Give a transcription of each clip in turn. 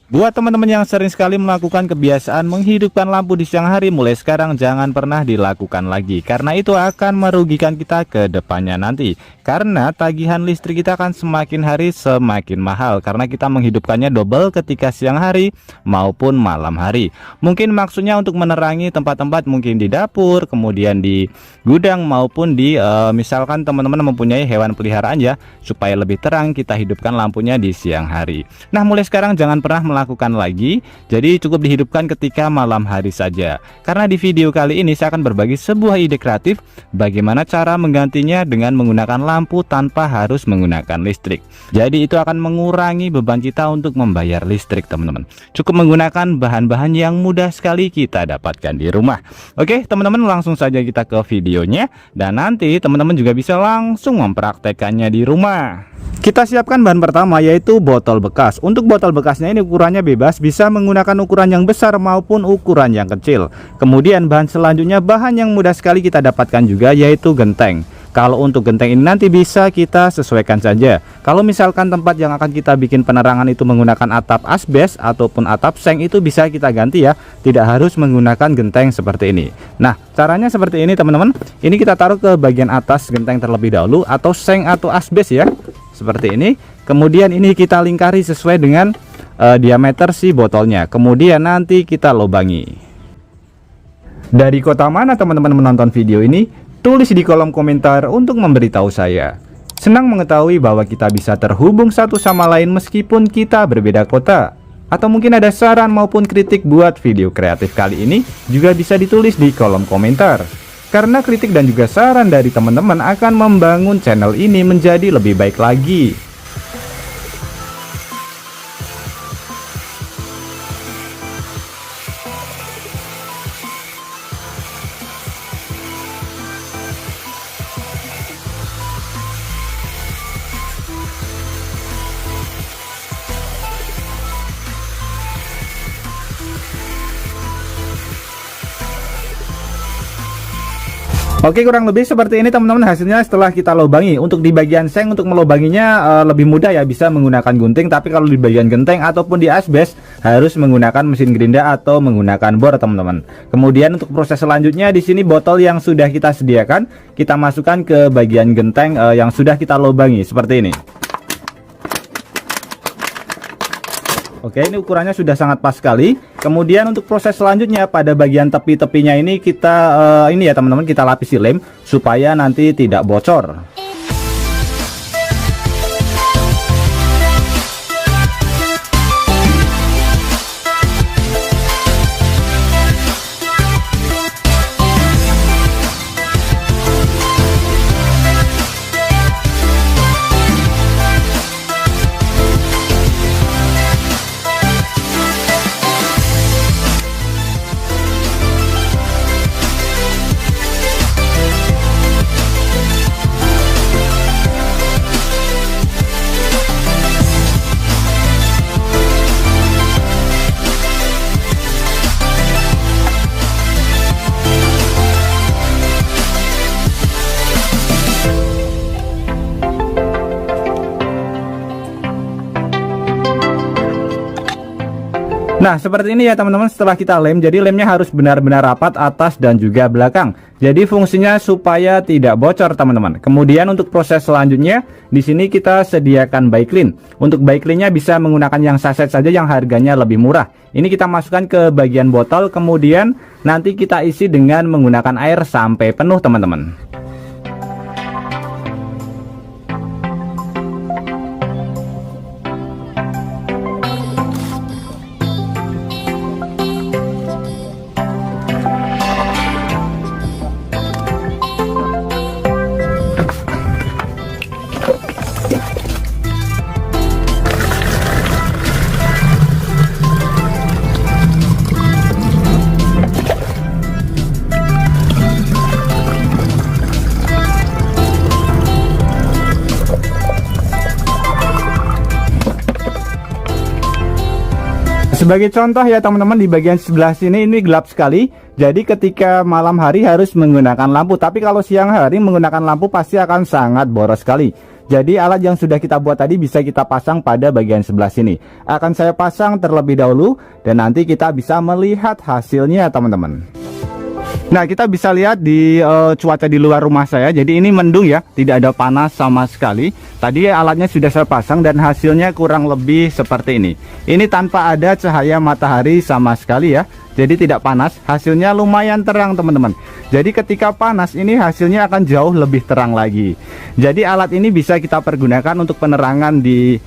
Buat teman-teman yang sering sekali melakukan kebiasaan menghidupkan lampu di siang hari, mulai sekarang jangan pernah dilakukan lagi, karena itu akan merugikan kita ke depannya nanti. Karena tagihan listrik kita akan semakin hari semakin mahal, karena kita menghidupkannya double ketika siang hari maupun malam hari. Mungkin maksudnya untuk menerangi tempat-tempat mungkin di dapur, kemudian di gudang, maupun di misalkan teman-teman mempunyai hewan peliharaan ya, supaya lebih terang kita hidupkan lampunya di siang hari. Nah, mulai sekarang jangan pernah melakukan lagi, jadi cukup dihidupkan ketika malam hari saja. Karena di video kali ini saya akan berbagi sebuah ide kreatif bagaimana cara menggantinya dengan menggunakan lampu tanpa harus menggunakan listrik. Jadi itu akan mengurangi beban kita untuk membayar listrik, teman-teman. Cukup menggunakan bahan-bahan yang mudah sekali kita dapatkan di rumah. Oke teman-teman, langsung saja kita ke videonya, dan nanti teman-teman juga bisa langsung mempraktekannya di rumah. Kita siapkan bahan pertama, yaitu botol bekas. Untuk botol bekasnya ini ukurannya bebas, bisa menggunakan ukuran yang besar maupun ukuran yang kecil. Kemudian bahan selanjutnya, bahan yang mudah sekali kita dapatkan juga, yaitu genteng. Kalau untuk genteng ini nanti bisa kita sesuaikan saja. Kalau misalkan tempat yang akan kita bikin penerangan itu menggunakan atap asbes ataupun atap seng, itu bisa kita ganti ya, tidak harus menggunakan genteng seperti ini. Nah, caranya seperti ini teman-teman. Ini kita taruh ke bagian atas genteng terlebih dahulu, atau seng atau asbes ya, seperti ini. Kemudian ini kita lingkari sesuai dengan diameter si botolnya. Kemudian nanti kita lubangi. Dari kota mana teman-teman menonton video ini? Tulis di kolom komentar untuk memberitahu saya. Senang mengetahui bahwa kita bisa terhubung satu sama lain meskipun kita berbeda kota. Atau mungkin ada saran maupun kritik buat video kreatif kali ini, juga bisa ditulis di kolom komentar. Karena kritik dan juga saran dari teman-teman akan membangun channel ini menjadi lebih baik lagi. Oke, kurang lebih seperti ini teman-teman hasilnya setelah kita lubangi. Untuk di bagian seng, untuk melubanginya lebih mudah ya, bisa menggunakan gunting. Tapi kalau di bagian genteng ataupun di asbes harus menggunakan mesin gerinda atau menggunakan bor teman-teman. Kemudian untuk proses selanjutnya, di sini botol yang sudah kita sediakan kita masukkan ke bagian genteng yang sudah kita lubangi seperti ini. Oke, ini ukurannya sudah sangat pas sekali. Kemudian untuk proses selanjutnya, pada bagian tepi-tepinya ini kita ini ya teman-teman, kita lapisi lem supaya nanti tidak bocor. Nah, seperti ini ya teman-teman, setelah kita lem, jadi lemnya harus benar-benar rapat atas dan juga belakang. Jadi fungsinya supaya tidak bocor teman-teman. Kemudian untuk proses selanjutnya, di sini kita sediakan Baiklin. Untuk Baiklinnya bisa menggunakan yang saset saja yang harganya lebih murah. Ini kita masukkan ke bagian botol, kemudian nanti kita isi dengan menggunakan air sampai penuh teman-teman. Sebagai contoh ya teman-teman, di bagian sebelah sini ini gelap sekali. Jadi ketika malam hari harus menggunakan lampu, tapi kalau siang hari menggunakan lampu pasti akan sangat boros sekali. Jadi alat yang sudah kita buat tadi bisa kita pasang pada bagian sebelah sini. Akan saya pasang terlebih dahulu dan nanti kita bisa melihat hasilnya teman-teman. Nah, kita bisa lihat di cuaca di luar rumah saya. Jadi ini mendung ya, tidak ada panas sama sekali. Tadi alatnya sudah saya pasang dan hasilnya kurang lebih seperti ini. Ini tanpa ada cahaya matahari sama sekali ya. Jadi tidak panas, hasilnya lumayan terang teman-teman. Jadi ketika panas ini hasilnya akan jauh lebih terang lagi. Jadi alat ini bisa kita pergunakan untuk penerangan di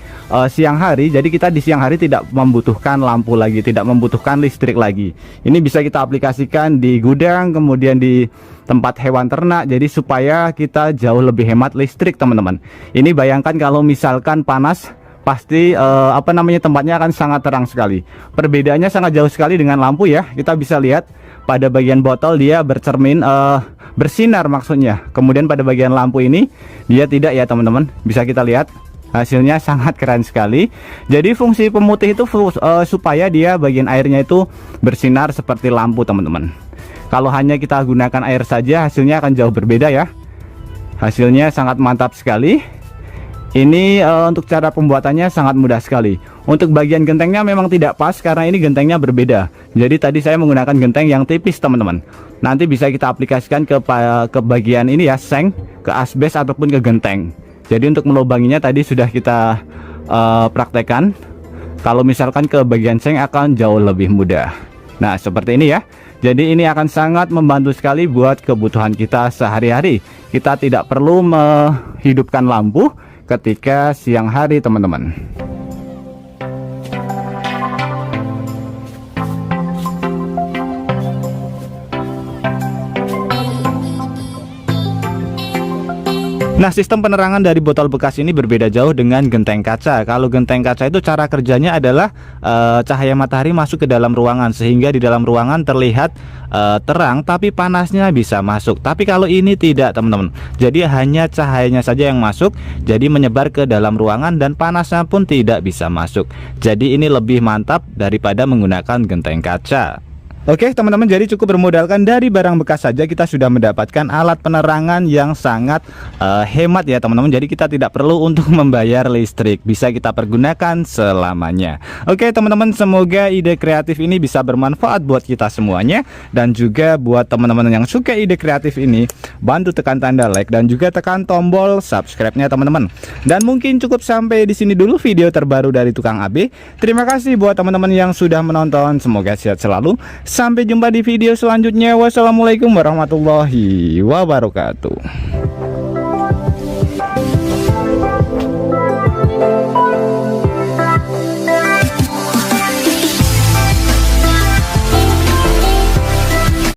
siang hari. Jadi kita di siang hari tidak membutuhkan lampu lagi, tidak membutuhkan listrik lagi. Ini bisa kita aplikasikan di gudang, kemudian di tempat hewan ternak. Jadi supaya kita jauh lebih hemat listrik teman-teman. Ini bayangkan kalau misalkan panas, pasti tempatnya akan sangat terang sekali. Perbedaannya sangat jauh sekali dengan lampu ya. Kita bisa lihat pada bagian botol dia bercermin, bersinar maksudnya. Kemudian pada bagian lampu ini dia tidak ya teman-teman. Bisa kita lihat hasilnya sangat keren sekali. Jadi fungsi pemutih itu supaya dia bagian airnya itu bersinar seperti lampu teman-teman. Kalau hanya kita gunakan air saja hasilnya akan jauh berbeda ya. Hasilnya sangat mantap sekali. Ini untuk cara pembuatannya sangat mudah sekali. Untuk bagian gentengnya memang tidak pas karena ini gentengnya berbeda. Jadi tadi saya menggunakan genteng yang tipis teman-teman. Nanti bisa kita aplikasikan ke bagian ini ya, seng, ke asbes ataupun ke genteng. Jadi untuk melubanginya tadi sudah kita praktekkan. Kalau misalkan ke bagian seng akan jauh lebih mudah. Nah seperti ini ya. Jadi ini akan sangat membantu sekali buat kebutuhan kita sehari-hari. Kita tidak perlu menghidupkan lampu ketika siang hari teman-teman. Nah, sistem penerangan dari botol bekas ini berbeda jauh dengan genteng kaca. Kalau genteng kaca itu cara kerjanya adalah cahaya matahari masuk ke dalam ruangan sehingga di dalam ruangan terlihat terang tapi panasnya bisa masuk. Tapi kalau ini tidak teman-teman. Jadi hanya cahayanya saja yang masuk, jadi menyebar ke dalam ruangan dan panasnya pun tidak bisa masuk. Jadi ini lebih mantap daripada menggunakan genteng kaca. Oke teman-teman, jadi cukup bermodalkan dari barang bekas saja kita sudah mendapatkan alat penerangan yang sangat hemat ya teman-teman. Jadi kita tidak perlu untuk membayar listrik, bisa kita pergunakan selamanya. Oke teman-teman, semoga ide kreatif ini bisa bermanfaat buat kita semuanya. Dan juga buat teman-teman yang suka ide kreatif ini, bantu tekan tanda like dan juga tekan tombol subscribe-nya teman-teman. Dan mungkin cukup sampai di sini dulu video terbaru dari Tukang AB. Terima kasih buat teman-teman yang sudah menonton, semoga sehat selalu. Sampai jumpa di video selanjutnya. Wassalamualaikum warahmatullahi wabarakatuh.